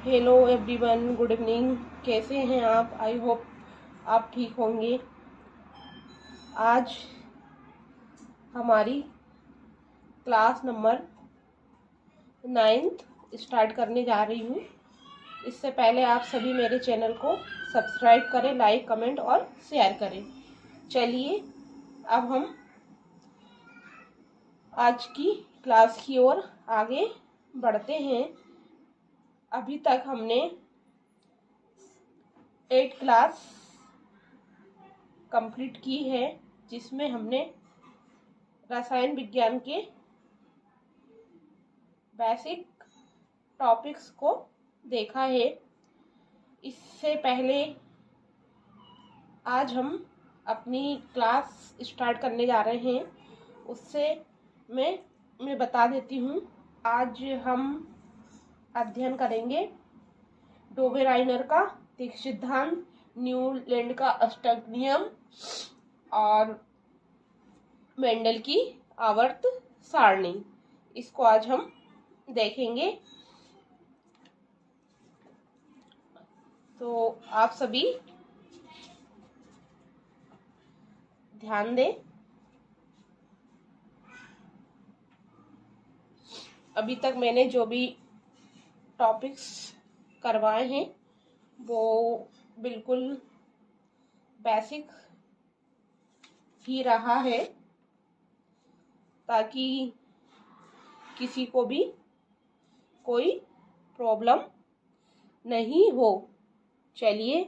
Hello everyone, good evening. कैसे हैं आप? आई होप आप ठीक होंगे। आज हमारी क्लास नंबर 9th स्टार्ट करने जा रही हूँ। इससे पहले आप सभी मेरे चैनल को सब्सक्राइब करें, लाइक, कमेंट और शेयर करें। चलिए अब हम आज की क्लास की ओर आगे बढ़ते हैं। अभी तक हमने 8 क्लास कंप्लीट की है, जिसमें हमने रसायन विज्ञान के बेसिक टॉपिक्स को देखा है। इससे पहले आज हम अपनी क्लास स्टार्ट करने जा रहे हैं। उससे मैं बता देती हूँ। आज हम अध्ययन करेंगे डोबेराइनर का तीव्र सिद्धांत, न्यूलैंड का अष्टक नियम और मेंडल की आवर्त सारणी। इसको आज हम देखेंगे। तो आप सभी ध्यान दें। अभी तक मैंने जो भी टॉपिक्स करवाए हैं वो बिल्कुल बेसिक ही रहा है, ताकि किसी को भी कोई प्रॉब्लम नहीं हो। चलिए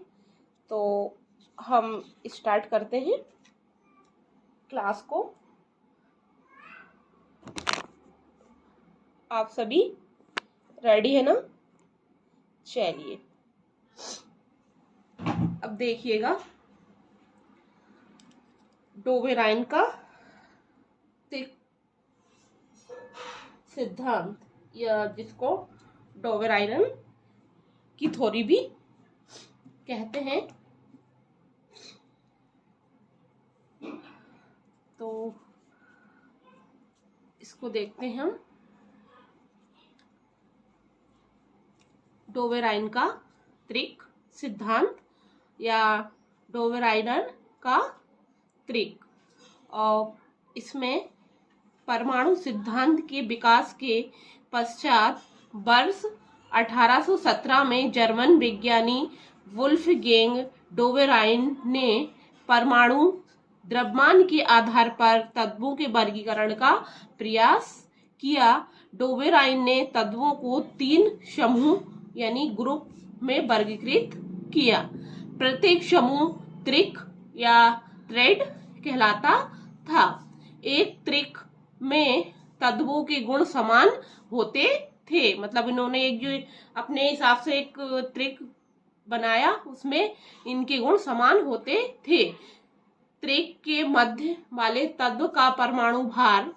तो हम स्टार्ट करते हैं क्लास को। आप सभी रेडी है ना? चलिए अब देखिएगा, डोबेराइन का तीव्र सिद्धांत, या जिसको डोबेराइन की थ्योरी भी कहते हैं। तो इसको देखते हैं हम। डोबेराइन का तीव्र सिद्धांत या डोबेराइनर का तीव्र, और इसमें परमाणु सिद्धांत के विकास के पश्चात वर्ष 1817 में जर्मन विज्ञानी वुल्फगैंग डोबेराइन ने परमाणु द्रव्यमान के आधार पर तत्वों के वर्गीकरण का प्रयास किया। डोबेराइन ने तत्वों को 3 समूह यानी ग्रुप में वर्गीकृत किया। प्रत्येक समूह त्रिक या थ्रेड कहलाता था। एक त्रिक में तत्वों के गुण समान होते थे। मतलब इन्होंने एक जो अपने हिसाब से एक त्रिक बनाया, उसमें इनके गुण समान होते थे। त्रिक के मध्य वाले तत्व का परमाणु भार,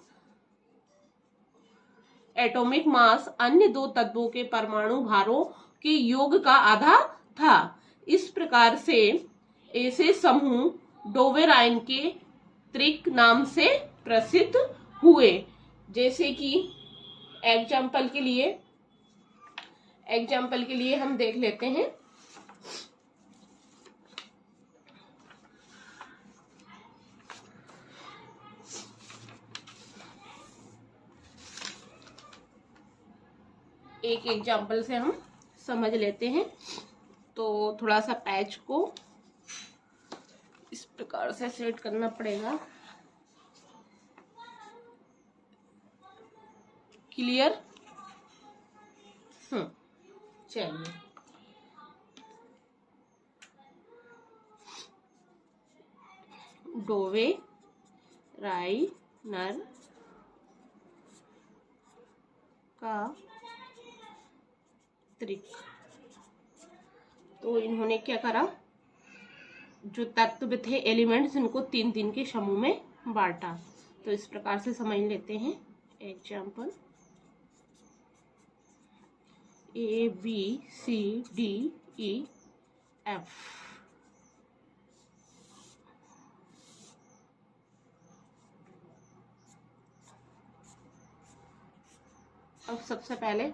एटॉमिक मास, अन्य 2 तत्वों के परमाणु भारों के योग का आधा था। इस प्रकार से ऐसे समूह डोबेराइन के त्रिक नाम से प्रसिद्ध हुए। जैसे कि एग्जाम्पल के लिए हम देख लेते हैं। एक एग्जाम्पल से हम समझ लेते हैं। तो थोड़ा सा पैच को इस प्रकार से सेट करना पड़ेगा। क्लियर? चलिए डोबेराइनर का त्रिक। तो इन्होंने क्या करा, जो तत्व थे, एलिमेंट्स, इनको 3 के समूह में बांटा। तो इस प्रकार से समझ लेते हैं। Example ABCDEF। अब सबसे पहले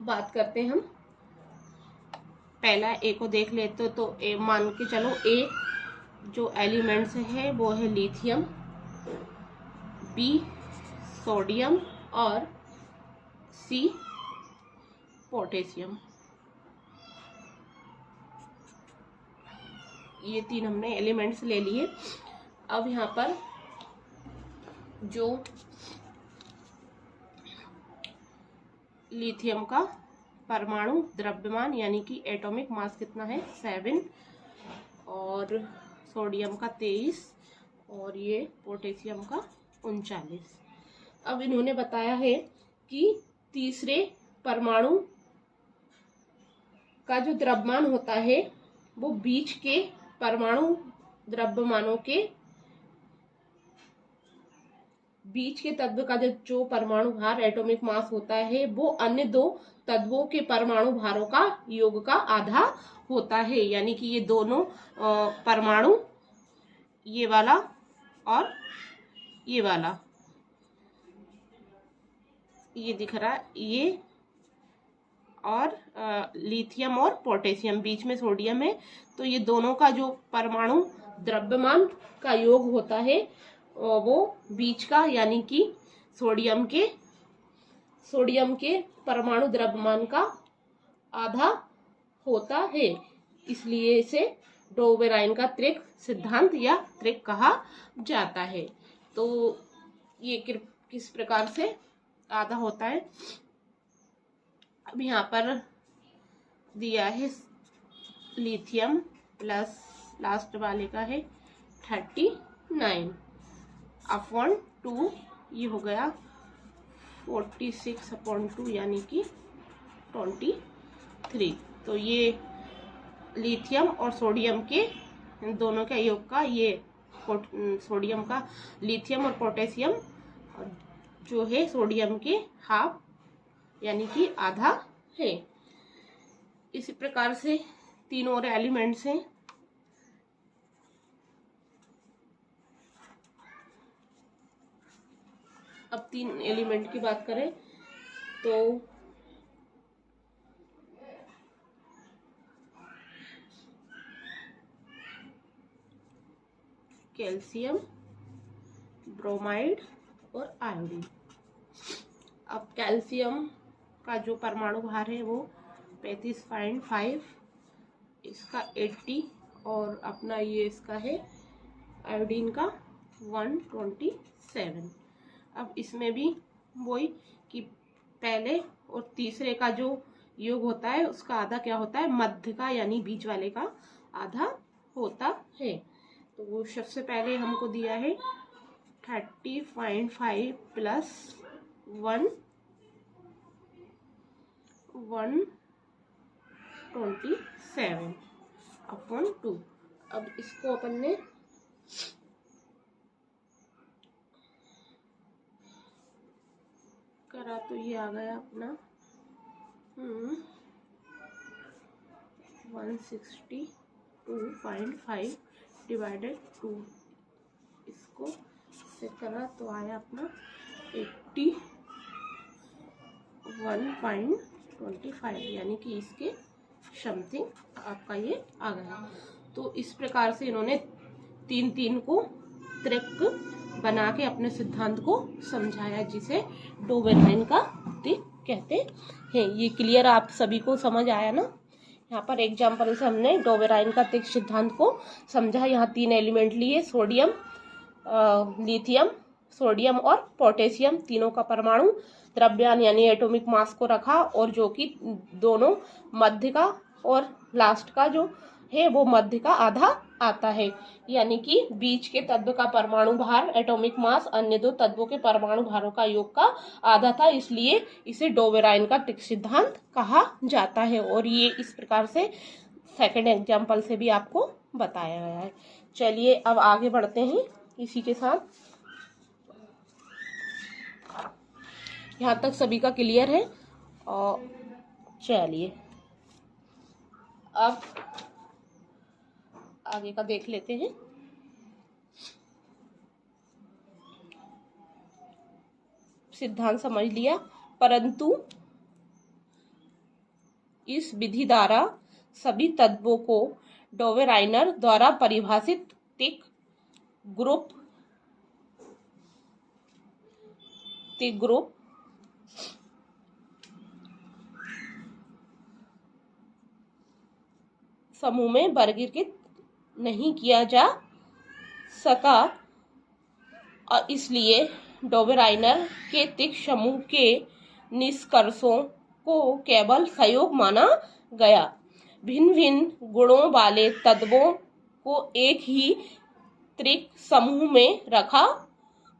बात करते हैं हम। पहला ए को देख लेते तो ए मान के चलो, ए जो एलिमेंट्स है वो है लिथियम, बी सोडियम और सी पोटेशियम। ये तीन हमने एलिमेंट्स ले लिए। अब यहाँ पर जो लिथियम का परमाणु द्रव्यमान यानी कि एटॉमिक मास कितना है 7, और सोडियम का 23 और ये पोटेशियम का 39। अब इन्होंने बताया है कि तीसरे परमाणु का जो द्रव्यमान होता है वो बीच के परमाणु द्रव्यमानों के बीच के तत्व का जो परमाणु भार एटॉमिक मास होता है वो अन्य दो तत्वों के परमाणु भारों का योग का आधा होता है। यानी कि ये दोनों परमाणु, ये वाला और ये वाला, ये दिख रहा है, ये और लिथियम और पोटेशियम, बीच में सोडियम है, तो ये दोनों का जो परमाणु द्रव्यमान का योग होता है वो बीच का यानी कि सोडियम के परमाणु द्रव्यमान का आधा होता है। इसलिए इसे डोबेराइन का त्रिक सिद्धांत या त्रिक कहा जाता है। तो ये किस प्रकार से आधा होता है, अब यहाँ पर दिया है लिथियम प्लस लास्ट वाले का है 39 अपॉन 2, ये हो गया 46/2 यानी कि 23। तो ये लिथियम और सोडियम के दोनों के योग का, ये सोडियम का लिथियम और पोटेशियम जो है सोडियम के हाफ यानी कि आधा है। इसी प्रकार से तीन और एलिमेंट्स हैं। अब तीन एलिमेंट की बात करें तो कैल्शियम, ब्रोमाइड और आयोडीन। अब कैल्शियम का जो परमाणु भार है वो 35.5, इसका 80 और अपना ये इसका है आयोडीन का 127। अब इसमें भी वही कि पहले और तीसरे का जो योग होता है उसका आधा क्या होता है, मध्य का यानी बीच वाले का आधा होता है। तो वो सबसे पहले हमको दिया है 30.5 प्लस 127 अपॉन 2। अब इसको अपन ने करा तो ये आ गया अपना 162.5 डिवाइडेड 2, इसको से करा तो आया अपना 81.25 यानी कि इसके समथिंग आपका ये आ गया। तो इस प्रकार से इन्होंने तीन को त्रिक बना के अपने सिद्धांत को समझाया, जिसे डोबेराइन का त्रिक कहते हैं। ये क्लियर आप सभी को समझ आया ना। यहाँ पर एग्जाम्पल से हमने डोबेराइन का त्रिक सिद्धांत को समझा। यहाँ तीन एलिमेंट लिए, सोडियम, लिथियम, सोडियम और पोटेशियम, तीनों का परमाणु द्रव्यमान यानी एटॉमिक मास को रखा, और जो कि दोनों मध्य का और लास्ट का जो है वो मध्य का आधा आता है। यानी कि बीच के तत्व का परमाणु भार एटॉमिक मास अन्य दो तत्वों के परमाणु भारों का योग का आधा था, इसलिए इसे डोबेराइन का त्रिक सिद्धांत कहा जाता है। और ये इस प्रकार से सेकंड एग्जाम्पल से भी आपको बताया गया है। चलिए अब आगे बढ़ते हैं इसी के साथ। यहाँ तक सभी का क्लियर है। और चलिए अब आगे का देख लेते हैं। सिद्धांत समझ लिया, परंतु इस विधि द्वारा सभी तत्वों को डोवेराइनर द्वारा परिभाषित तिक ग्रुप समूह में वर्गीकृत नहीं किया जा सका और इसलिए डोवेराइनर के तिक समूह के निष्कर्षों को केवल संयोग माना गया। भिन्न भिन्न गुणों वाले तत्वों को एक ही त्रिक समूह में रखा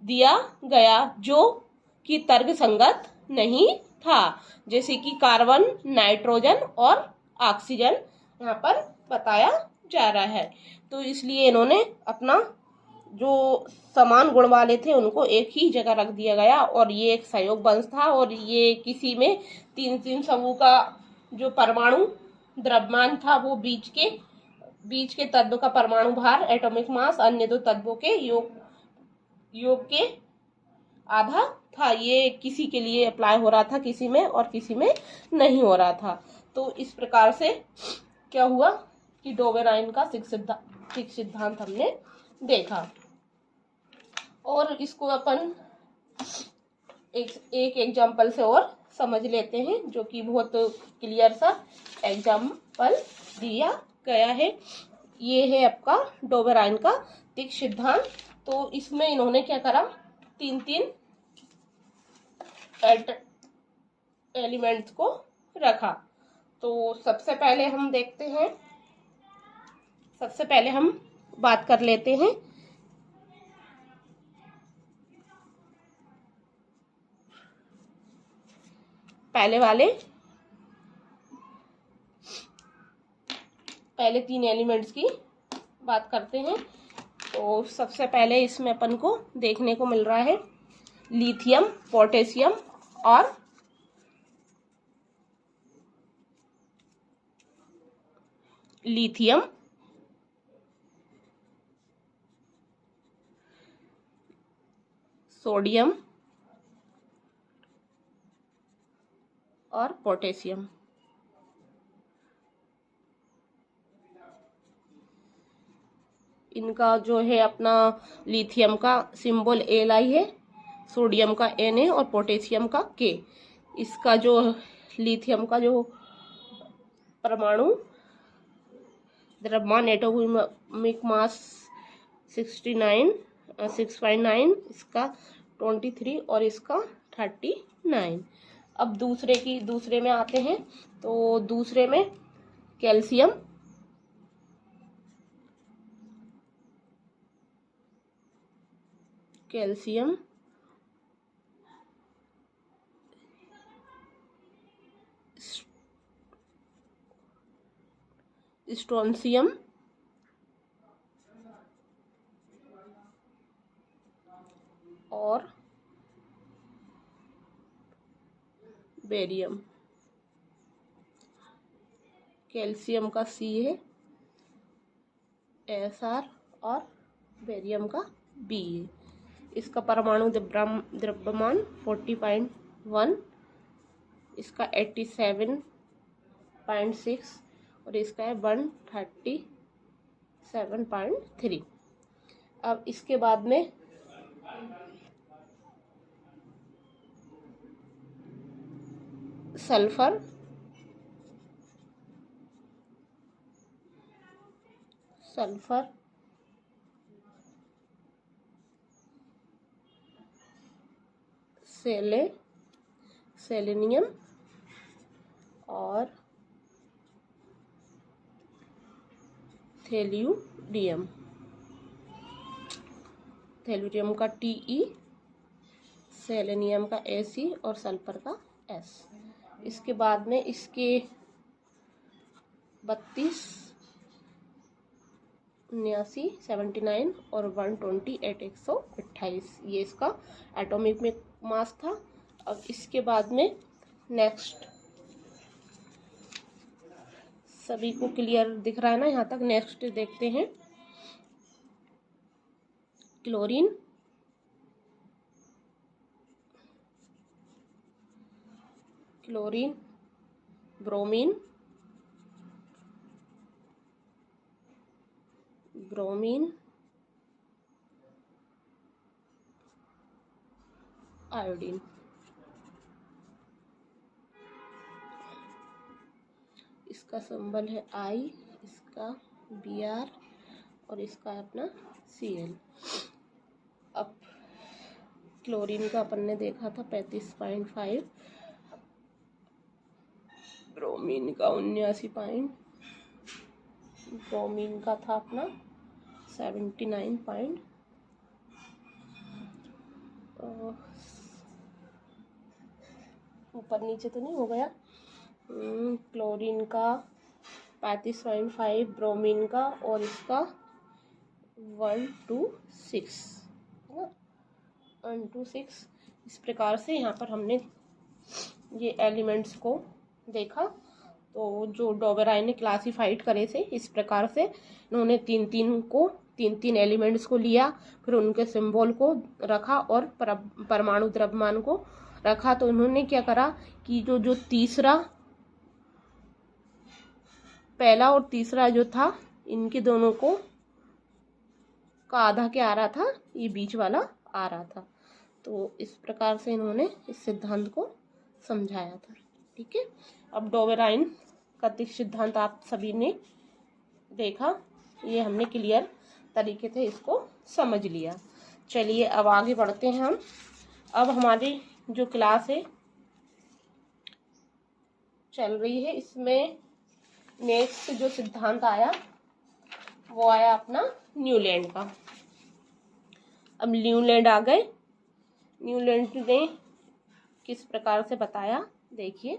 दिया गया जो कि तर्कसंगत नहीं था, जैसे कि कार्बन, नाइट्रोजन और ऑक्सीजन यहाँ पर बताया जा रहा है। तो इसलिए इन्होंने अपना जो समान गुण वाले थे उनको एक ही जगह रख दिया गया और ये एक सहयोग वंश था और ये किसी में तीन तीन समूह का जो परमाणु द्रव्यमान था वो बीच के तत्व का परमाणु भार एटॉमिक मास अन्य दो तत्वों के योग के आधा था। ये किसी के लिए अप्लाई हो रहा था किसी में और किसी में नहीं हो रहा था। तो इस प्रकार से क्या हुआ कि डोवेराइन का तिक सिद्धांत हमने देखा और इसको अपन एक एग्जाम्पल से और समझ लेते हैं जो कि बहुत क्लियर सा एग्जाम्पल दिया गया है। ये है आपका डोवेराइन का तिक सिद्धांत। तो इसमें इन्होंने क्या करा, तीन तीन एलिमेंट्स को रखा। तो सबसे पहले हम बात कर लेते हैं पहले तीन एलिमेंट्स की बात करते हैं। तो सबसे पहले इसमें अपन को देखने को मिल रहा है लिथियम, पोटेशियम और सोडियम और पोटेशियम। इनका जो है अपना लिथियम का सिंबल Li है, सोडियम का Na है और पोटेशियम का K। इसका जो लिथियम का जो परमाणु द्रव्यमान एटॉमिक मास 6.9, इसका 23 और इसका 39। अब दूसरे में आते हैं। तो दूसरे में कैल्शियम, स्ट्रोंशियम और बेरियम। कैल्शियम का C है SR और बेरियम का B है। इसका परमाणु द्रव्यमान 40.1, इसका 87.6 और इसका है 137.3। अब इसके बाद में सल्फर, सेलेनियम और थैल्यूडियम का Te, सेलेनियम का Fe और सल्फर का S। इसके बाद में इसके 32, 79, 79 और 128, 128 ये इसका एटॉमिक में मास था। अब इसके बाद में नेक्स्ट, सभी को क्लियर दिख रहा है ना यहाँ तक? नेक्स्ट देखते हैं क्लोरीन, ब्रोमीन, ब्रोमीन, आयोडीन। इसका सिंबल है आई, इसका Br और इसका अपना Cl। अब क्लोरीन का अपन ने देखा था 35.5, ब्रोमीन का 79 पॉइंट, ब्रोमीन का था अपना 79 पॉइंट, ऊपर नीचे तो नहीं हो गया। क्लोरीन का 35.5, ब्रोमीन का और इसका 126 है ना, 126। इस प्रकार से यहाँ पर हमने ये एलिमेंट्स को देखा। तो जो डोबेराय ने क्लासिफाइड करे थे इस प्रकार से, इन्होंने तीन तीन एलिमेंट्स को लिया, फिर उनके सिंबल को रखा और परमाणु द्रव्यमान को रखा। तो उन्होंने क्या करा कि जो तीसरा, पहला और तीसरा जो था, इनके दोनों को का आधा क्या आ रहा था, ये बीच वाला आ रहा था। तो इस प्रकार से इन्होंने इस सिद्धांत को समझाया था। ठीक है, अब डोबेराइन का सिद्धांत आप सभी ने देखा, ये हमने क्लियर तरीके से इसको समझ लिया। चलिए अब आगे बढ़ते हैं हम। अब हमारी जो क्लास है चल रही है, इसमें नेक्स्ट जो सिद्धांत आया वो आया अपना न्यूलैंड का। अब न्यूलैंड आ गए, न्यूलैंड ने किस प्रकार से बताया देखिए।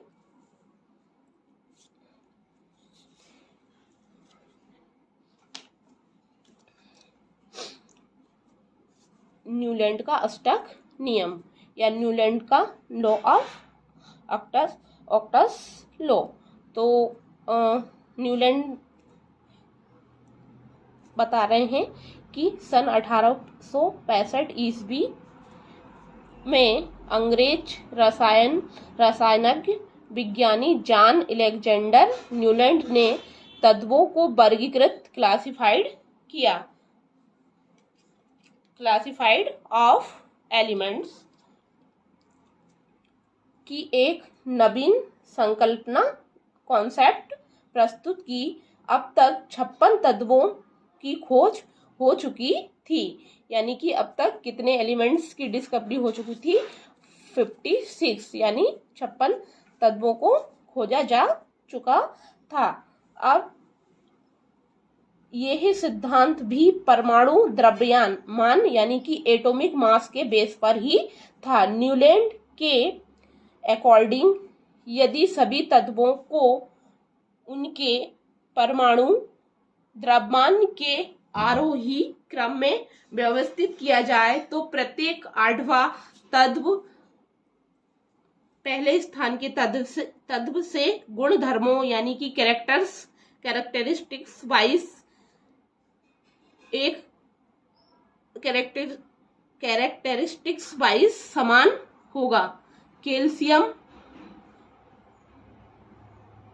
न्यूलैंड का अष्टक नियम या न्यूलैंड का लॉ ऑफ ऑक्टस लॉ। तो न्यूलैंड बता रहे हैं कि सन 1865 ईस्वी में अंग्रेज रसायनज्ञ विज्ञानी जॉन अलेक्जेंडर न्यूलैंड ने तत्वों को वर्गीकृत क्लासिफाइड ऑफ एलिमेंट्स की एक नवीन संकल्पना कॉन्सेप्ट प्रस्तुत की। अब तक 56 तत्वों की खोज हो चुकी थी, यानी कि अब तक कितने एलिमेंट्स की डिस्कवरी हो चुकी थी, 56, यानी 56 तत्वों को खोजा जा चुका था। अब यह सिद्धांत भी परमाणु द्रव्यमान यानी कि एटॉमिक मास के बेस पर ही था। न्यूलैंड के अकॉर्डिंग यदि सभी तत्वों को उनके परमाणु द्रव्यमान के आरोही क्रम में व्यवस्थित किया जाए तो प्रत्येक 8वां तत्व पहले स्थान के तत्व से गुणधर्मों यानी कि कैरेक्टरिस्टिक्स वाइज एक कैरेक्टरिस्टिक्स वाइज समान होगा।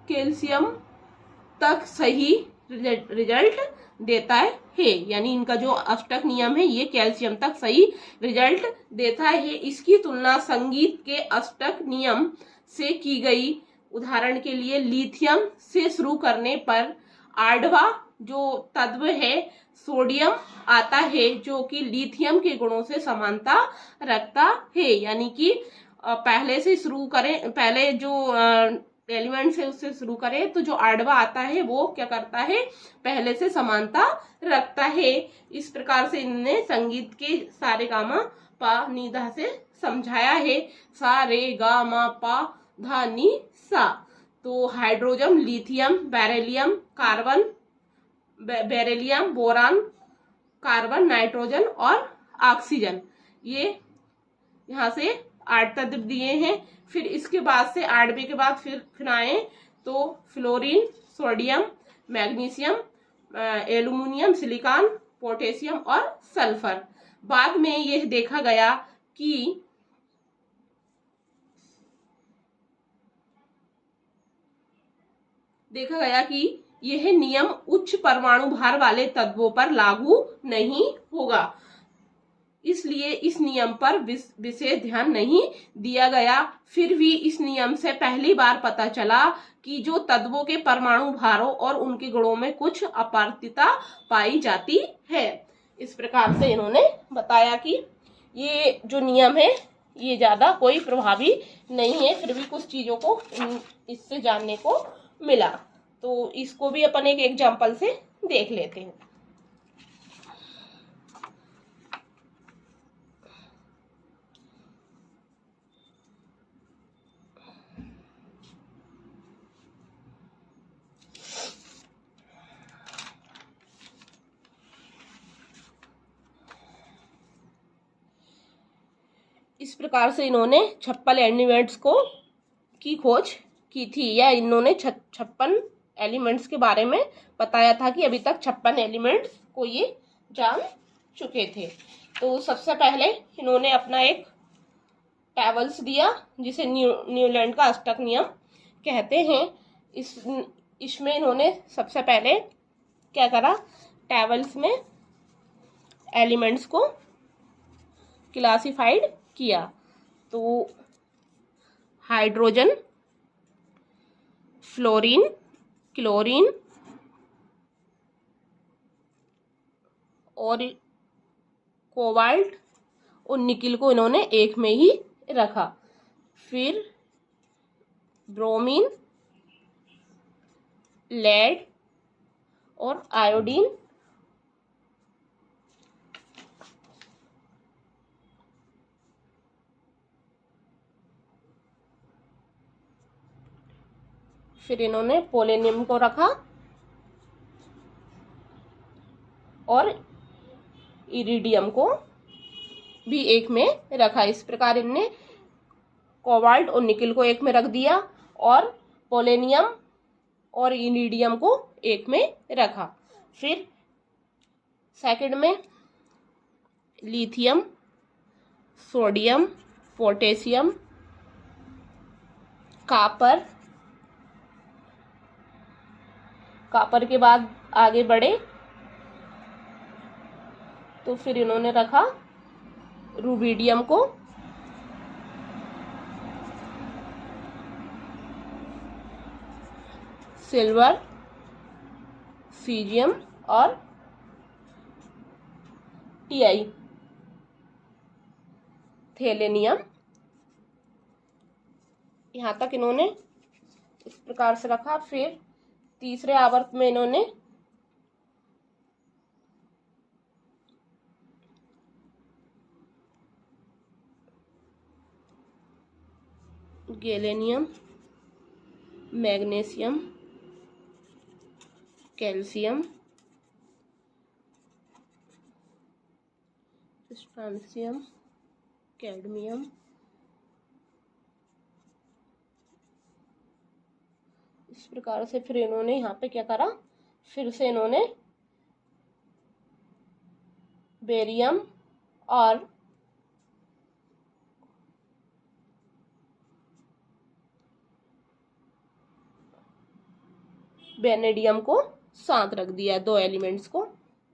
कैल्शियम तक सही रिजल्ट देता है, यानी इनका जो अष्टक नियम है ये कैल्शियम तक सही रिजल्ट देता है। इसकी तुलना संगीत के अष्टक नियम से की गई। उदाहरण के लिए लिथियम से शुरू करने पर 8वां जो तत्व है सोडियम आता है, जो कि लिथियम के गुणों से समानता रखता है। यानी कि पहले से शुरू करें, पहले जो एलिमेंट है उससे शुरू करें तो जो 8वां आता है वो क्या करता है, पहले से समानता रखता है। इस प्रकार से इन्होंने संगीत के सारे गामा पा नी धा से समझाया है। सा रे गा मा पा धा नी सा। तो hydrogen, lithium, beryllium, boron, carbon, nitrogen और ऑक्सीजन, ये यहाँ से 8 तत्व दिए हैं। फिर इसके बाद से 8वें के बाद फिर आए तो fluorine, sodium, magnesium, aluminium, silicon, potassium और सल्फर। बाद में यह देखा गया कि यह नियम उच्च परमाणु भार वाले तत्वों पर लागू नहीं होगा। इसलिए इस नियम पर विशेष ध्यान नहीं दिया गया। फिर भी इस नियम से पहली बार पता चला कि जो तत्वों के परमाणु भारों और उनके गुणों में कुछ अपारगता पाई जाती है। इस प्रकार से इन्होंने बताया कि ये जो नियम है ये ज्यादा कोई प्रभावी नहीं है, फिर भी कुछ चीजों को इससे जानने को मिला। तो इसको भी अपन एक एग्जाम्पल से देख लेते हैं। इस प्रकार से इन्होंने 56 एलिमेंट्स को की खोज की थी, या इन्होंने 56 एलिमेंट्स के बारे में बताया था कि अभी तक 56 एलिमेंट्स को ये जान चुके थे। तो सबसे पहले इन्होंने अपना एक टेबल्स दिया जिसे न्यूलैंड का अष्टक नियम कहते हैं। इसमें इन्होंने सबसे पहले क्या करा, टेबल्स में एलिमेंट्स को क्लासिफाइड किया। तो हाइड्रोजन, फ्लोरीन, क्लोरीन और कोबाल्ट और निकिल को इन्होंने एक में ही रखा। फिर ब्रोमीन, लेड और आयोडीन, फिर इन्होंने पोलेनियम को रखा और इरिडियम को भी एक में रखा। इस प्रकार इनने कोबाल्ट और निकिल को एक में रख दिया और पोलेनियम और इरिडियम को एक में रखा। फिर सेकंड में लिथियम, सोडियम, पोटेशियम, कापर के बाद आगे बढ़े तो फिर इन्होंने रखा रुबिडियम को, सिल्वर, सीजियम और टीआई थेलेनियम। यहाँ तक इन्होंने इस प्रकार से रखा। फिर तीसरे आवर्त में इन्होंने गैलेनियम, मैग्नीशियम, कैल्शियम, स्ट्रांसियम, कैडमियम, इस प्रकार से फिर इन्होंने यहाँ पे क्या करा, फिर से इन्होंने बेरियम और वेनेडियम को साथ रख दिया, दो एलिमेंट्स को।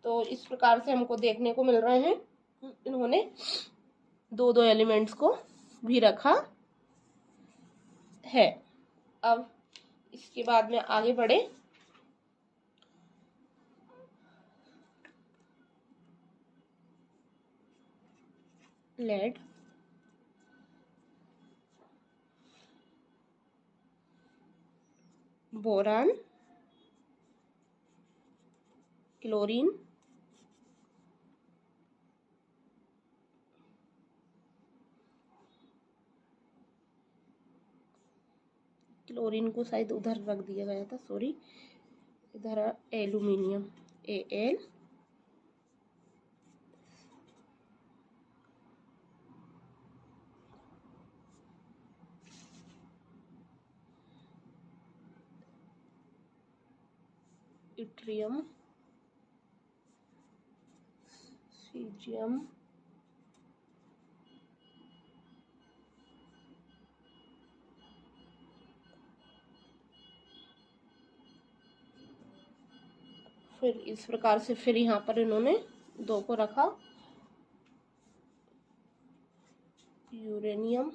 तो इस प्रकार से हमको देखने को मिल रहे हैं इन्होंने दो दो एलिमेंट्स को भी रखा है। अब इसके बाद में आगे बढ़े, लेड, बोरान, क्लोरीन, क्लोरीन को शायद उधर रख दिया गया था, सॉरी, इधर एल्यूमिनियम, Al, इट्रियम, सीजियम, फिर इस प्रकार से फिर यहाँ पर इन्होंने 2 को रखा, यूरेनियम,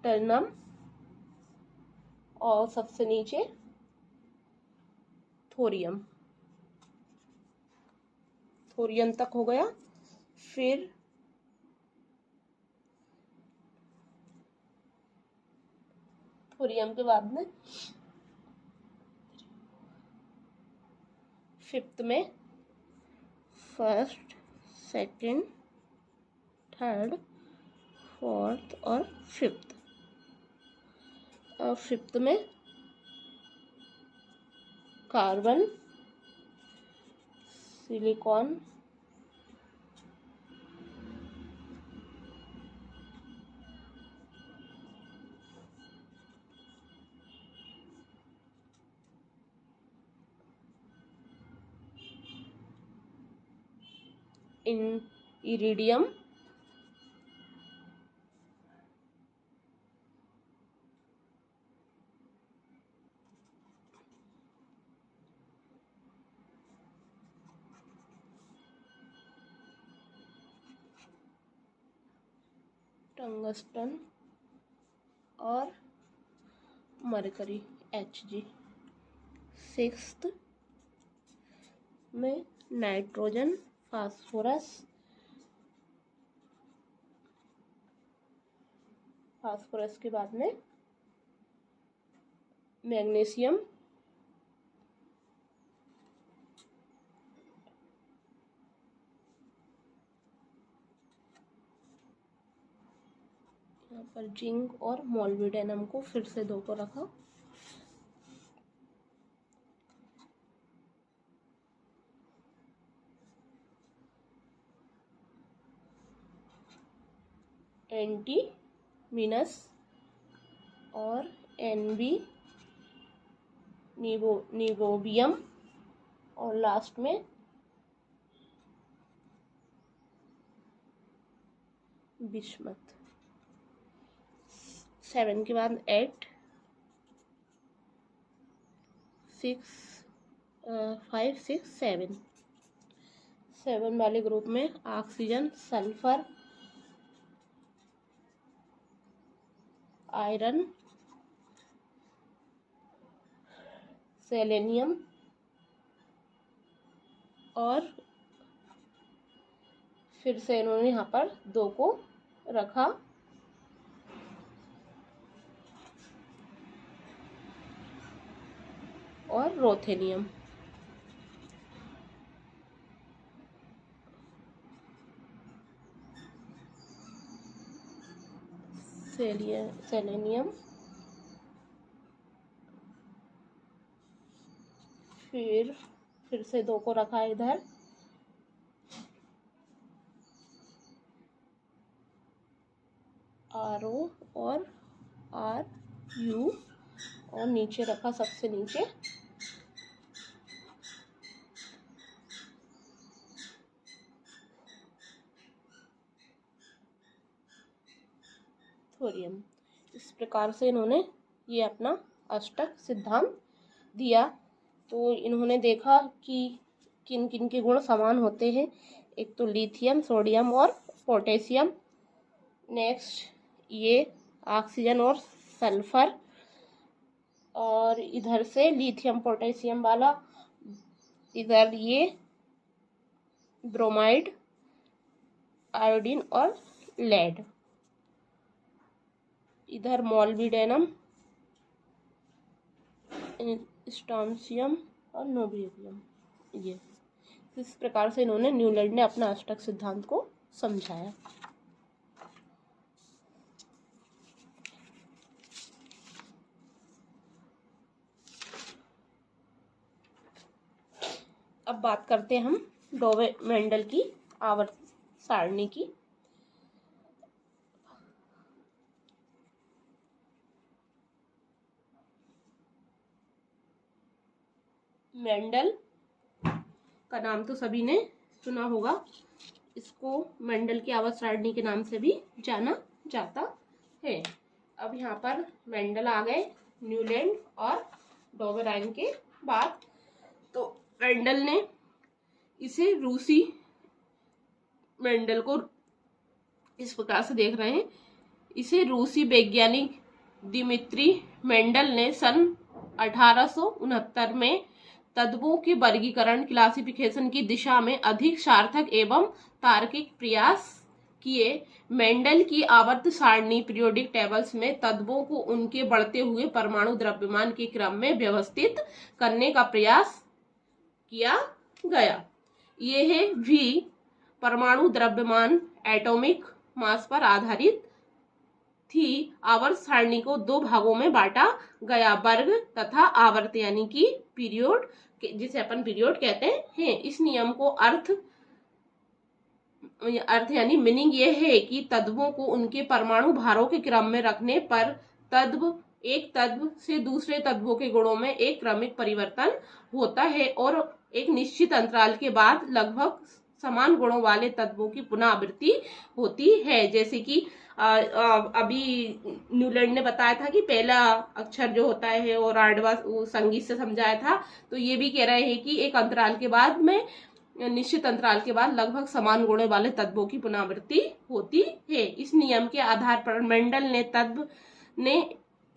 टर्नम, और सबसे नीचे थोरियम। थोरियम तक हो गया। फिर थोरियम के बाद में 5th में 1st, 2nd, 3rd, 4th और 5th। और 5th में कार्बन, सिलिकॉन, इरिडियम, टंगस्टन और मरकरी, Hg। 6th में नाइट्रोजन, फास्फोरस, फास्फोरस के बाद में मैग्नीशियम, यहाँ पर जिंक और मोलिब्डेनम को फिर से 2 को रखा। एंटीमिनस और Nb, निवोबियम, और लास्ट में बिस्मथ। 7 के बाद 8, 6, 5, 6, 7। 7 वाले ग्रुप में ऑक्सीजन, सल्फर, आयरन, सेलेनियम, और फिर से इन्होंने यहाँ पर 2 को रखा, और रोथेनियम। सेलेनियम, फिर से 2 को रखा इधर, RO और RU, और नीचे रखा सबसे नीचे थोरियम। इस प्रकार से इन्होंने ये अपना अष्टक सिद्धांत दिया। तो इन्होंने देखा कि किन किन के गुण समान होते हैं। एक तो लिथियम, सोडियम और पोटेशियम। नेक्स्ट ये ऑक्सीजन और सल्फर, और इधर से लिथियम पोटेशियम वाला, इधर ये ब्रोमाइड, आयोडीन और लेड, इधर मोलिब्डेनम, स्ट्रोंशियम और नोबिडियम। ये इस प्रकार से इन्होंने न्यूलैंड ने अपना अष्टक सिद्धांत को समझाया। अब बात करते हैं हम डोवे मेंडल की आवर्त सारणी की। मेंडल का नाम तो सभी ने सुना होगा। इसको मेंडल की आवर्त सारणी के नाम से भी जाना जाता है। अब यहाँ पर मेंडल आ गए, न्यूलैंड और डोबेराइन के बाद। तो मेंडल ने इसे रूसी, मेंडल को इस प्रकार से देख रहे हैं, इसे रूसी वैज्ञानिक दिमित्री मेंडल ने सन 1869 में तत्वों के वर्गीकरण, क्लासिफिकेशन की दिशा में अधिक सार्थक एवं तार्किक प्रयास किए। मेंडल की आवर्त सारणी पीरियोडिक टेबल्स में तत्वों को उनके बढ़ते हुए परमाणु द्रव्यमान के क्रम में व्यवस्थित करने का प्रयास किया गया। यह है भी परमाणु द्रव्यमान एटॉमिक मास पर आधारित थी। आवर्त सारणी को दो भागों में बांटा गया, वर्ग तथा आवर्त यानी कि पीरियड, जिसे अपन पीरियड कहते हैं। इस नियम को अर्थ यानी मीनिंग ये है कि तत्वों को उनके परमाणु भारों के क्रम में रखने पर एक तत्व से दूसरे तत्वों के गुणों में एक क्रमिक परिवर्तन होता है और एक निश्चित अंतराल के बाद लगभग समान गुणों वाले तत्वों की पुनरावृत्ति होती है। जैसे कि अभी न्यूलैंड ने बताया था कि पहला अक्षर जो होता है और आठवां संगीत से समझाया था, तो ये भी कह रहे हैं कि एक अंतराल के बाद में, निश्चित अंतराल के बाद लगभग समान गुणों वाले तत्वों की पुनरावृत्ति होती है। इस नियम के आधार पर मेंडल ने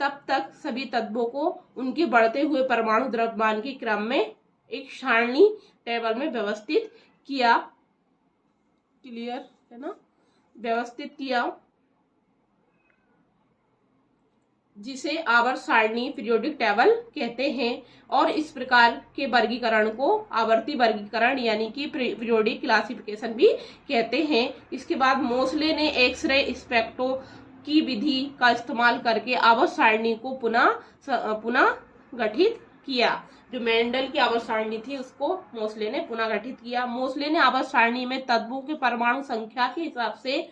तब तक सभी तत्वों को उनके बढ़ते हुए परमाणु द्रव्यमान के क्रम में एक सारणी टेबल में व्यवस्थित किया। क्लियर है ना? व्यवस्थित किया, जिसे आवर्त सारणी पीरियोडिक टेबल कहते हैं। और इस प्रकार के वर्गीकरण को आवर्ती वर्गीकरण यानी कि पीरियोडिक क्लासिफिकेशन भी कहते हैं। इसके बाद मोसले ने एक्सरे स्पेक्ट्रो की विधि का इस्तेमाल करके आवर्त सारणी को पुनः गठित किया। जो मेंडल की आवर्त सारणी थी उसको मोसले ने पुनः गठित किया। मोसले ने आवर्त सारणी में तत्वों के परमाणु संख्या के हिसाब से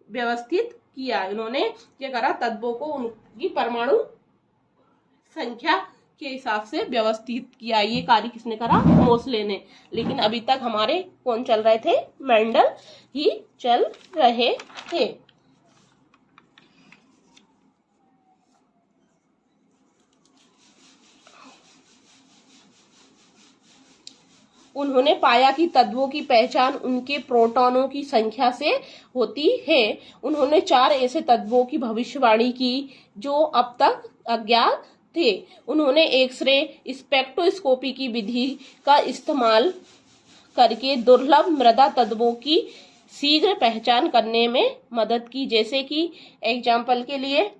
व्यवस्थित किया। इन्होंने क्या करा, तत्वों को उनकी परमाणु संख्या के हिसाब से व्यवस्थित किया। ये कार्य किसने करा? मोसले ने। लेकिन अभी तक हमारे कौन चल रहे थे? मेंडल ही चल रहे थे। उन्होंने पाया कि तत्वों की पहचान उनके प्रोटॉनों की संख्या से होती है। उन्होंने 4 ऐसे तत्वों की भविष्यवाणी की जो अब तक अज्ञात थे। उन्होंने एक्सरे स्पेक्ट्रोस्कोपी की विधि का इस्तेमाल करके दुर्लभ मृदा तत्वों की शीघ्र पहचान करने में मदद की। जैसे कि एग्जाम्पल के लिए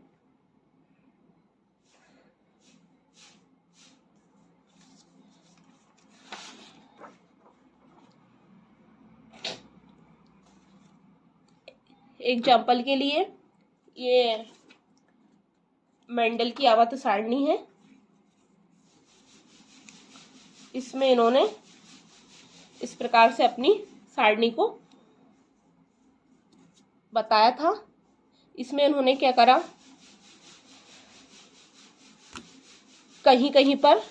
ये मेंडल की आवर्त सारणी है। इसमें इन्होंने इस प्रकार से अपनी सारणी को बताया था। इसमें इन्होंने क्या करा, कहीं कहीं पर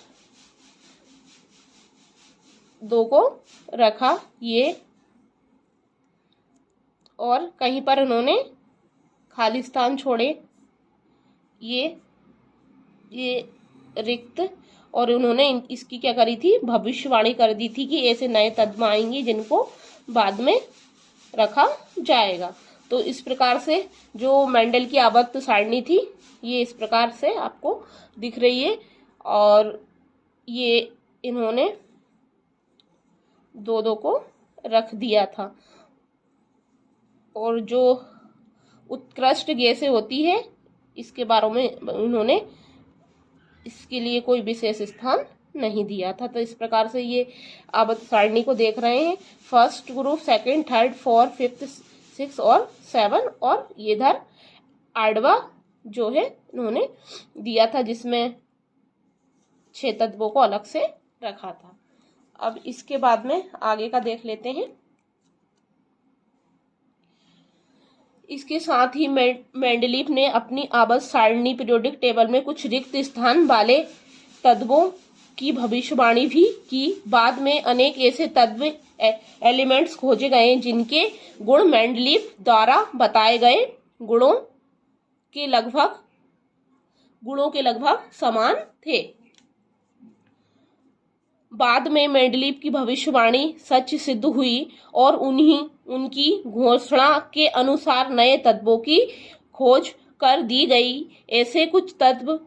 2 को रखा ये, और कहीं पर इन्होंने खाली स्थान छोड़े, ये रिक्त। और उन्होंने इसकी क्या करी थी, भविष्यवाणी कर दी थी कि ऐसे नए तत्व आएंगे जिनको बाद में रखा जाएगा। तो इस प्रकार से जो मेंडल की आवर्त सारणी थी ये इस प्रकार से आपको दिख रही है। और ये इन्होंने 2-2 को रख दिया था। और जो उत्कृष्ट गैसें होती है इसके बारे में इन्होंने इसके लिए कोई विशेष स्थान नहीं दिया था। तो इस प्रकार से ये आवर्त सारणी को देख रहे हैं। First group, second, third, fourth, fifth, 6 और 7, और ये इधर 8वां जो है इन्होंने दिया था जिसमें 6 तत्वों को अलग से रखा था। अब इसके बाद में आगे का देख लेते हैं। इसके साथ ही मेंडलीफ ने अपनी आवर्त सारणी पीरियोडिक टेबल में कुछ रिक्त स्थान वाले तत्वों की भविष्यवाणी भी की। बाद में अनेक ऐसे तत्व एलिमेंट्स खोजे गए जिनके गुण मेंडलीफ द्वारा बताए गए गुणों के लगभग समान थे। बाद में मेंडलीव की भविष्यवाणी सच सिद्ध हुई और उनकी घोषणा के अनुसार नए तत्वों की खोज कर दी गई। ऐसे कुछ तत्व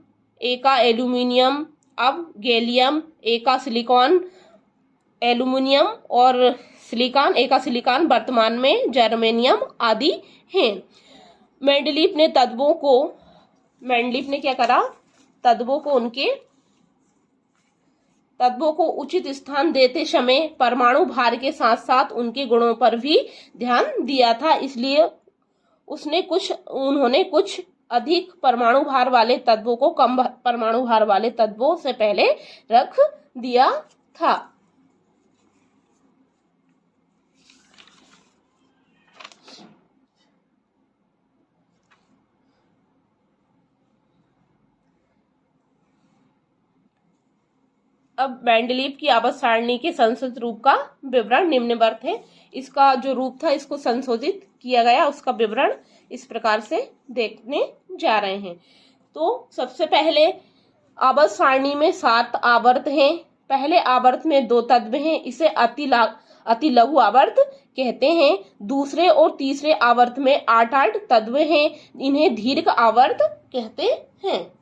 एका एल्यूमिनियम, अब गैलियम, एका सिलिकॉन, एल्यूमिनियम और सिलिकॉन, एका सिलिकॉन, वर्तमान में जर्मेनियम आदि हैं। मेंडलीव ने क्या करा, तत्वों को उचित स्थान देते समय परमाणु भार के साथ साथ उनके गुणों पर भी ध्यान दिया था। इसलिए उन्होंने कुछ अधिक परमाणु भार वाले तत्वों को कम परमाणु भार वाले तत्वों से पहले रख दिया था। अब मेंडलीव की आवर्त सारणी के संशोधित रूप का विवरण निम्नवत है। इसका जो रूप था इसको संशोधित किया गया, उसका विवरण इस प्रकार से देखने जा रहे हैं। तो सबसे पहले आवर्त सारणी में 7 आवर्त हैं। पहले आवर्त में 2 तत्व हैं, इसे अति लघु आवर्त कहते हैं। दूसरे और तीसरे आवर्त में 8 तत्व हैं, इन्हें दीर्घ आवर्त कहते हैं।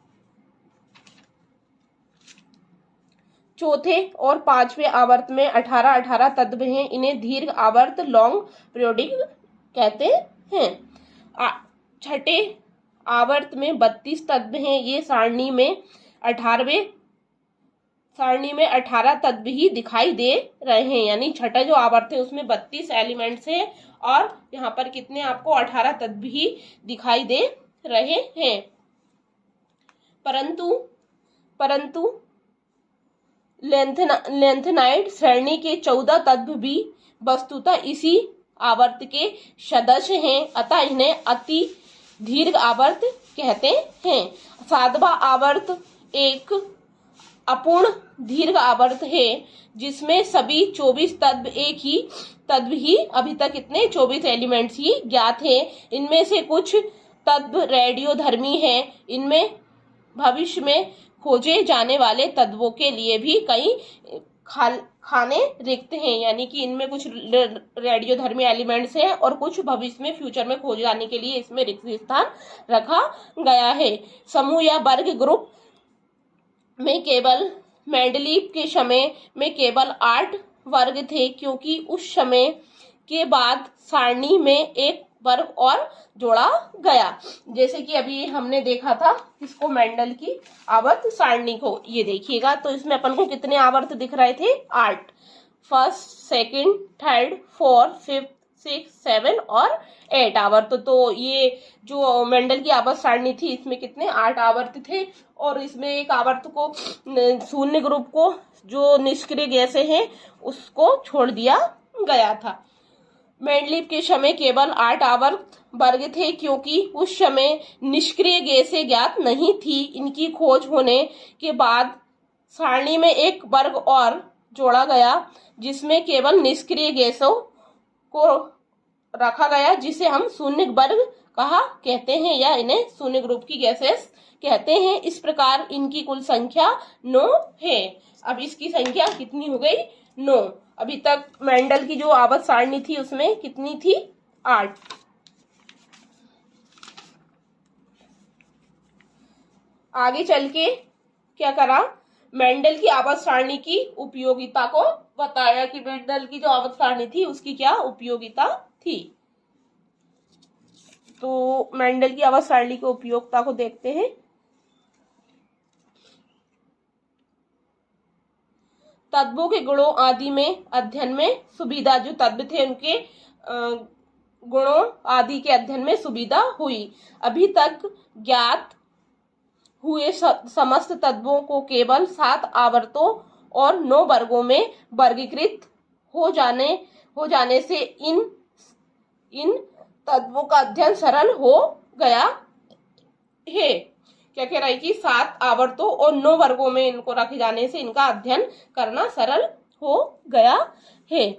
चौथे और 5वें आवर्त में 18 तत्व हैं, इन्हें दीर्घ आवर्त लॉन्ग पीरियोडिक कहते हैं। छठे आवर्त में 32 तत्व हैं, ये सारणी में 18 तत्व ही दिखाई दे रहे हैं, यानी छठा जो आवर्त है उसमें 32 एलिमेंट्स हैं और यहाँ पर कितने आपको 18 तत्व ही दिखाई दे रहे हैं। परंतु लैंथेनाइड श्रेणी के 14 तत्व भी वस्तुतः इसी आवर्त के सदस्य हैं, अतः इन्हें अति दीर्घ आवर्त कहते हैं। 7वां आवर्त एक अपूर्ण दीर्घ आवर्त है, जिसमें सभी 24 तत्व ही अभी तक इतने 24 एलिमेंट्स ही ज्ञात हैं। इनमें से कुछ तत्व रेडियोधर्मी हैं, इनमें भविष्य में खोजे जाने वाले तत्वों के लिए भी कई खाने रिक्त हैं, यानी कि इनमें कुछ रेडियोधर्मी एलिमेंट्स हैं और कुछ भविष्य में फ्यूचर में खोजे जाने के लिए इसमें रिक्त स्थान रखा गया है। समूह या वर्ग ग्रुप में केवल मेंडलीव के समय में केवल 8 वर्ग थे, क्योंकि उस समय के बाद सारणी में एक वर्ग और जोड़ा गया। जैसे कि अभी हमने देखा था इसको, मेंडल की आवर्त सारणी को, ये देखिएगा तो इसमें अपन को कितने आवर्त दिख रहे थे, 8। First, second, third, fourth, fifth, 6, 7 और 8 आवर्त। तो ये जो मेंडल की आवर्त सारणी थी इसमें कितने 8 आवर्त थे और इसमें एक आवर्त को शून्य ग्रुप को जो निष्क्रिय गैसें हैं उसको छोड़ दिया गया था। मेंडलीव के समय केवल 8 आवर्त वर्ग थे, क्योंकि उस समय निष्क्रिय गैसें ज्ञात नहीं थी। इनकी खोज होने के बाद सारणी में एक वर्ग और जोड़ा गया, जिसमें केवल निष्क्रिय गैसों को रखा गया, जिसे हम शून्य वर्ग कहते हैं या इन्हें शून्य ग्रुप की गैसेस कहते हैं। इस प्रकार इनकी कुल संख्या 9 है। अब इसकी संख्या कितनी हो गई, 9। अभी तक मेंडल की जो आवर्त सारणी थी उसमें कितनी थी, 8। आगे चल के क्या करा, मेंडल की आवर्त सारणी की उपयोगिता को बताया कि मेंडल की जो आवर्त सारणी थी उसकी क्या उपयोगिता थी। तो मेंडल की आवर्त सारणी की उपयोगिता को देखते हैं। तत्वों के गुणों आदि में अध्ययन में सुविधा, जो तत्व थे उनके गुणों आदि के अध्ययन में सुविधा हुई। अभी तक ज्ञात हुए समस्त तत्वों को केवल 7 आवर्तों और 9 वर्गों में वर्गीकृत हो जाने से इन तत्वों का अध्ययन सरल हो गया है। क्या कह रहा है कि 7 आवर्तों और 9 वर्गों में इनको रखे जाने से इनका अध्ययन करना सरल हो गया है।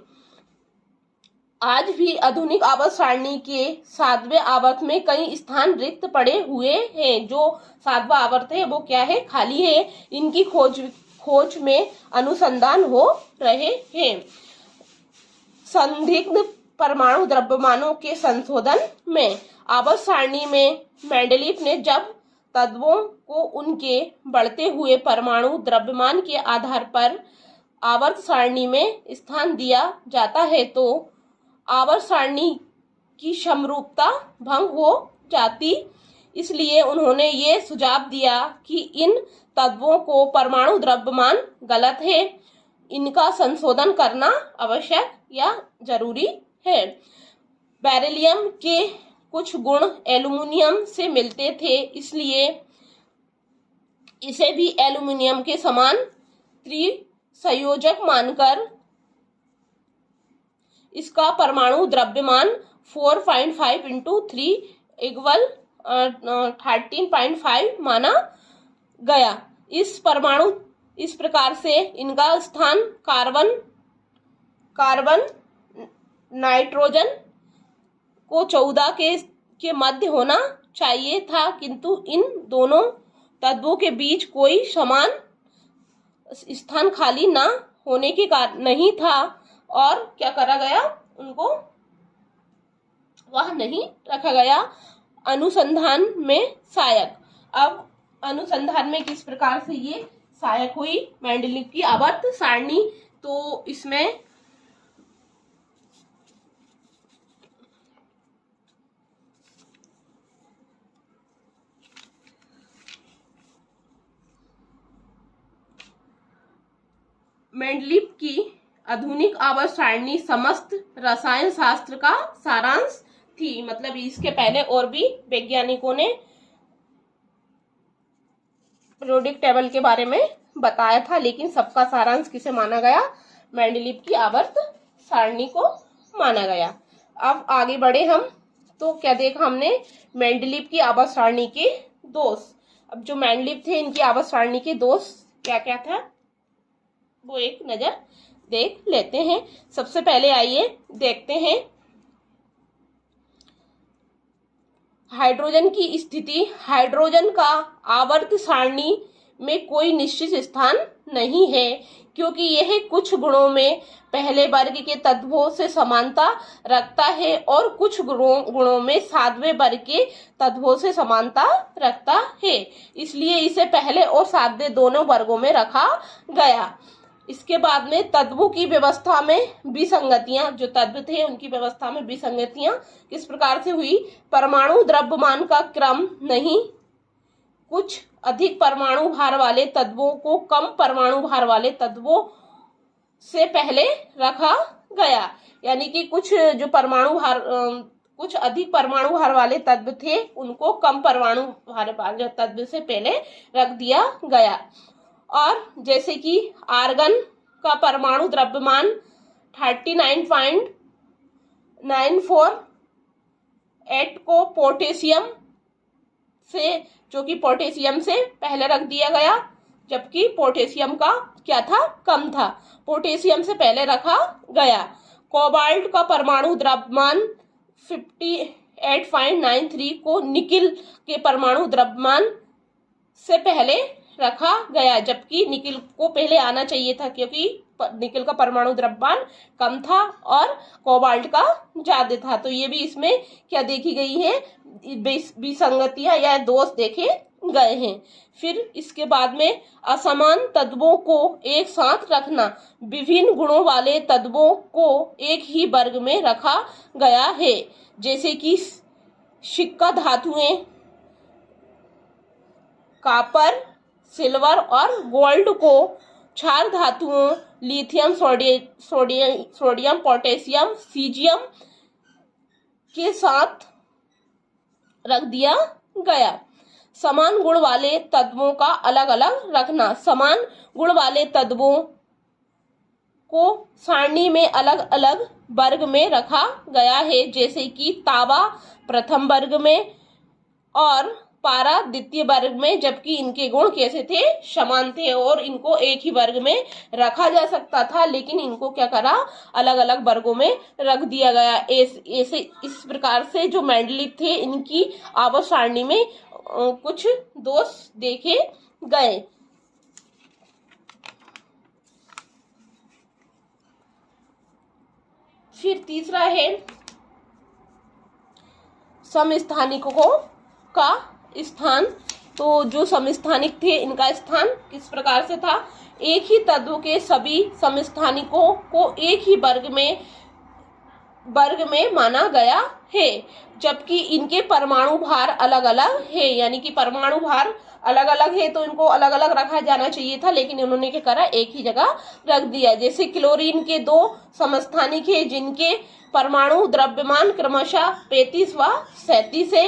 आज भी आधुनिक आवर्त सारणी के 7वें आवर्त में कई स्थान रिक्त पड़े हुए हैं। जो 7वां आवर्त है वो क्या है, खाली है। इनकी खोज में अनुसंधान हो रहे हैं। संदिग्ध परमाणु द्रव्यमानों के संशोधन में आवर्त सारणी में मेंडलीफ ने जब तत्वों को उनके बढ़ते हुए परमाणु द्रव्यमान के आधार पर आवर्त सारणी में स्थान दिया जाता है तो आवर्त सारणी की समरूपता भंग हो जाती। इसलिए उन्होंने ये सुझाव दिया कि इन तत्वों को परमाणु द्रव्यमान गलत है, इनका संशोधन करना आवश्यक या जरूरी है। बेरिलियम के कुछ गुण एल्युमिनियम से मिलते थे, इसलिए इसे भी एल्युमिनियम के समान त्रिसंयोजक मानकर इसका परमाणु द्रव्यमान 4.5 × 3 = 13.5 माना गया। इस प्रकार से इनका स्थान कार्बन नाइट्रोजन को 14 के मध्य होना चाहिए था, किंतु इन दोनों तत्वों के बीच कोई समान स्थान खाली न होने के कारण नहीं था और क्या करा गया, उनको वह नहीं रखा गया अनुसंधान में सहायक। अब अनुसंधान में किस प्रकार से ये सहायक हुई मेंडलीफ की आवर्त सारणी, तो इसमें मेंडलीफ की आधुनिक आवर्त सारणी समस्त रसायन शास्त्र का सारांश थी। मतलब इसके पहले और भी वैज्ञानिकों ने पीरियोडिक टेबल के बारे में बताया था, लेकिन सबका सारांश किसे माना गया, मेंडलीफ की आवर्त सारणी को माना गया। अब आगे बढ़े हम, तो क्या देखा हमने, मेंडलीफ की आवर्त सारणी के दोष। अब जो मेंडलीफ थे इनकी आवर्त सारणी के दोष क्या क्या था वो एक नजर देख लेते हैं। सबसे पहले आइए देखते हैं हाइड्रोजन की स्थिति। हाइड्रोजन का आवर्त सारणी में कोई निश्चित स्थान नहीं है, क्योंकि यह कुछ गुणों में पहले वर्ग के तत्वों से समानता रखता है और कुछ गुणों में 7वें वर्ग के तत्वों से समानता रखता है। इसलिए इसे पहले और 7वें दोनों वर्गों में रखा गया। इसके बाद में तत्वों की व्यवस्था में विसंगतियां, जो तत्व थे उनकी व्यवस्था में विसंगतियां किस प्रकार से हुई, परमाणु द्रव्यमान का क्रम नहीं, कुछ अधिक परमाणु भार वाले तत्वों को कम परमाणु भार वाले तत्वों से पहले रखा गया। यानी कि कुछ अधिक परमाणु भार वाले तत्व थे उनको कम परमाणु भार वाले तत्व से पहले रख दिया गया। और जैसे कि आर्गन का परमाणु द्रव्यमान 39.948 को पोटेशियम से, जो कि पोटेशियम से पहले रख दिया गया, जबकि पोटेशियम का क्या था, कम था, पोटेशियम से पहले रखा गया। कोबाल्ट का परमाणु द्रव्यमान 58.93 को निकिल के परमाणु द्रव्यमान से पहले रखा गया, जबकि निकिल को पहले आना चाहिए था, क्योंकि निकिल का परमाणु द्रव्यमान कम था और कोबाल्ट का ज्यादा था। तो ये भी इसमें क्या देखी गई है, विसंगतियां या दोष देखे गए हैं। फिर इसके बाद में असमान तत्वों को एक साथ रखना, विभिन्न गुणों वाले तत्वों को एक ही वर्ग में रखा गया है, जैसे कि सिक्का धातुएं, कॉपर, सिल्वर और गोल्ड को क्षार धातुओं लिथियम, सोडियम, पोटेशियम, सीजियम के साथ रख दिया गया। समान गुण वाले तत्वों का अलग अलग रखना, समान गुण वाले तत्वों को सारणी में अलग अलग वर्ग में रखा गया है, जैसे कि तांबा प्रथम वर्ग में और पारा द्वितीय वर्ग में, जबकि इनके गुण कैसे थे, समान थे और इनको एक ही वर्ग में रखा जा सकता था, लेकिन इनको क्या करा, अलग अलग वर्गों में रख दिया गया। ऐसे इस प्रकार से जो मेंडलीव थे इनकी आवर्त सारणी में कुछ दोष देखे गए। फिर तीसरा है समस्थानिकों का स्थान। तो जो समस्थानिक थे इनका स्थान किस प्रकार से था, एक ही तत्व के सभी समस्थानिकों को एक ही वर्ग में माना गया है, जबकि इनके परमाणु भार अलग अलग है। यानी कि परमाणु भार अलग अलग है तो इनको अलग अलग रखा जाना चाहिए था, लेकिन इन्होंने क्या करा, एक ही जगह रख दिया। जैसे क्लोरीन के 2 समस्थानिक है जिनके परमाणु द्रव्यमान क्रमशः 35 व 37 है,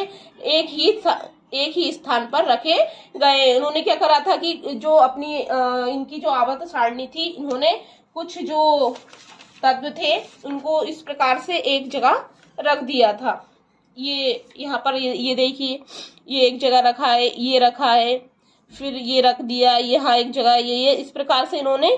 एक ही स्थान पर रखे गए। इन्होंने क्या करा था कि जो अपनी इनकी जो आवर्त सारणी थी, इन्होंने कुछ जो तत्व थे उनको इस प्रकार से एक जगह रख दिया था। ये यहाँ पर ये देखिए, ये एक जगह रखा है, ये रखा है, फिर ये रख दिया, यहाँ एक जगह, ये इस प्रकार से इन्होंने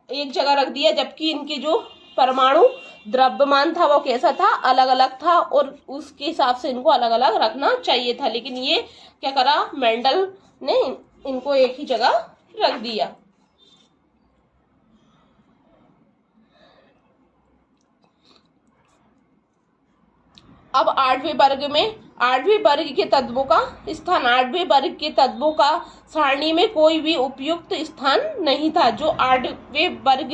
एक जगह रख दिया, जबकि इनके जो परमाणु द्रव्यमान था वो कैसा था, अलग अलग था और उसके हिसाब से इनको अलग अलग रखना चाहिए था। लेकिन ये क्या करा, मेंडल ने इनको एक ही जगह रख दिया। अब 8वें वर्ग में 8वें वर्ग के तत्वों का स्थान। 8वें वर्ग के तत्वों का सारणी में कोई भी उपयुक्त स्थान नहीं था। जो 8वें वर्ग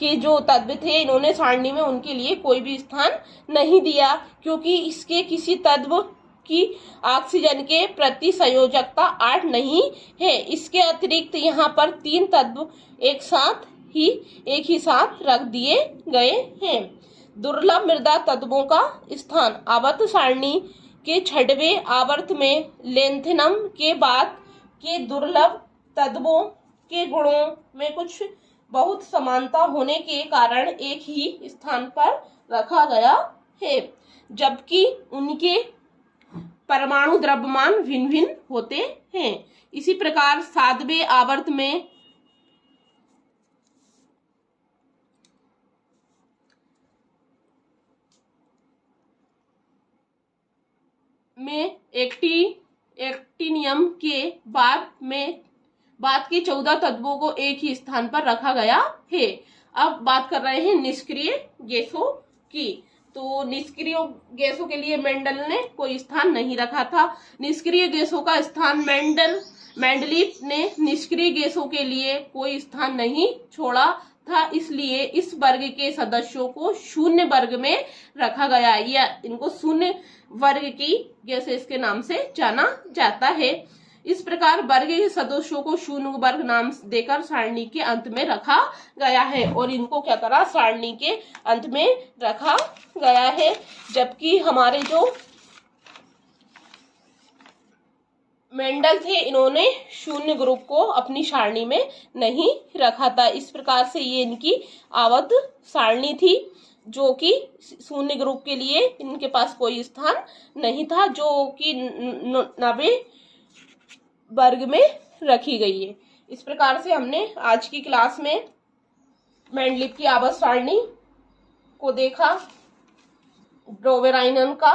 के जो तत्व थे इन्होंने सारणी में उनके लिए कोई भी स्थान नहीं दिया, क्योंकि इसके किसी तत्व की ऑक्सीजन के प्रति संयोजकता 8 नहीं है। इसके अतिरिक्त यहाँ पर 3 तत्व एक ही साथ रख दिए गए हैं। दुर्लभ मृदा तत्वों का स्थान। आवर्त सारणी के 6वें आवर्त में लेंथेनम के बाद के दुर्लभ तत्वों के गुणों में कुछ बहुत समानता होने के कारण एक ही स्थान पर रखा गया है, जबकि उनके परमाणु द्रव्यमान भिन्न भिन्न होते हैं। इसी प्रकार 7वें आवर्त में एक्टिनियम के बाद के 14 तत्वों को एक ही स्थान पर रखा गया है। अब बात कर रहे हैं निष्क्रिय गैसों की। तो निष्क्रिय गैसों के लिए मेंडल ने कोई स्थान नहीं रखा था। निष्क्रिय गैसों का स्थान मेंडलीव ने निष्क्रिय गैसों के लिए कोई स्थान नहीं छोड़ा था, इसलिए इस वर्ग के सदस्यों को शून्य वर्ग में रखा गया, या इनको शून्य वर्ग की गैसेस के नाम से जाना जाता है। इस प्रकार वर्ग के सदस्यों को शून्य वर्ग नाम देकर सारणी के अंत में रखा गया है और इनको क्या करा, सारणी के अंत में रखा गया है। जबकि हमारे जो मेंडल थे इन्होंने शून्य ग्रुप को अपनी सारणी में नहीं रखा था। इस प्रकार से ये इनकी आवर्त सारणी थी, जो कि शून्य ग्रुप के लिए इनके पास कोई स्थान नहीं था, जो कि 90 वर्ग में रखी गई है। इस प्रकार से हमने आज की क्लास में मेंडलीव की आवर्त सारणी को देखा, डोबेराइनन का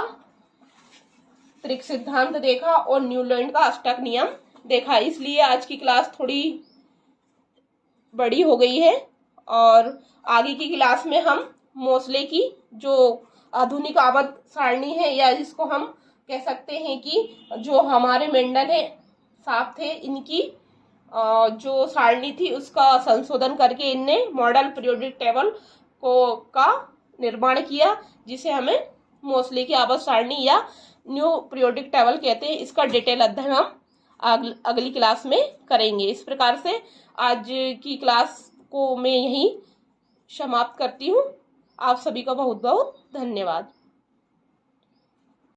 त्रिक सिद्धांत देखा और न्यूलैंड का अष्टक नियम देखा। इसलिए आज की क्लास थोड़ी बड़ी हो गई है और आगे की क्लास में हम मोसले की जो आधुनिक आवर्त सारणी है, या जिसको हम कह सकते हैं कि जो हमारे मेंडल है साहब थे, इनकी जो सारणी थी उसका संशोधन करके इनने मॉडल पीरियोडिक टेबल का निर्माण किया, जिसे हमें मोसले की आवर्त सारणी या न्यू पीरियोडिक टेबल कहते हैं। इसका डिटेल अध्ययन हम अगली क्लास में करेंगे। इस प्रकार से आज की क्लास को मैं यहीं समाप्त करती हूँ। आप सभी का बहुत बहुत धन्यवाद।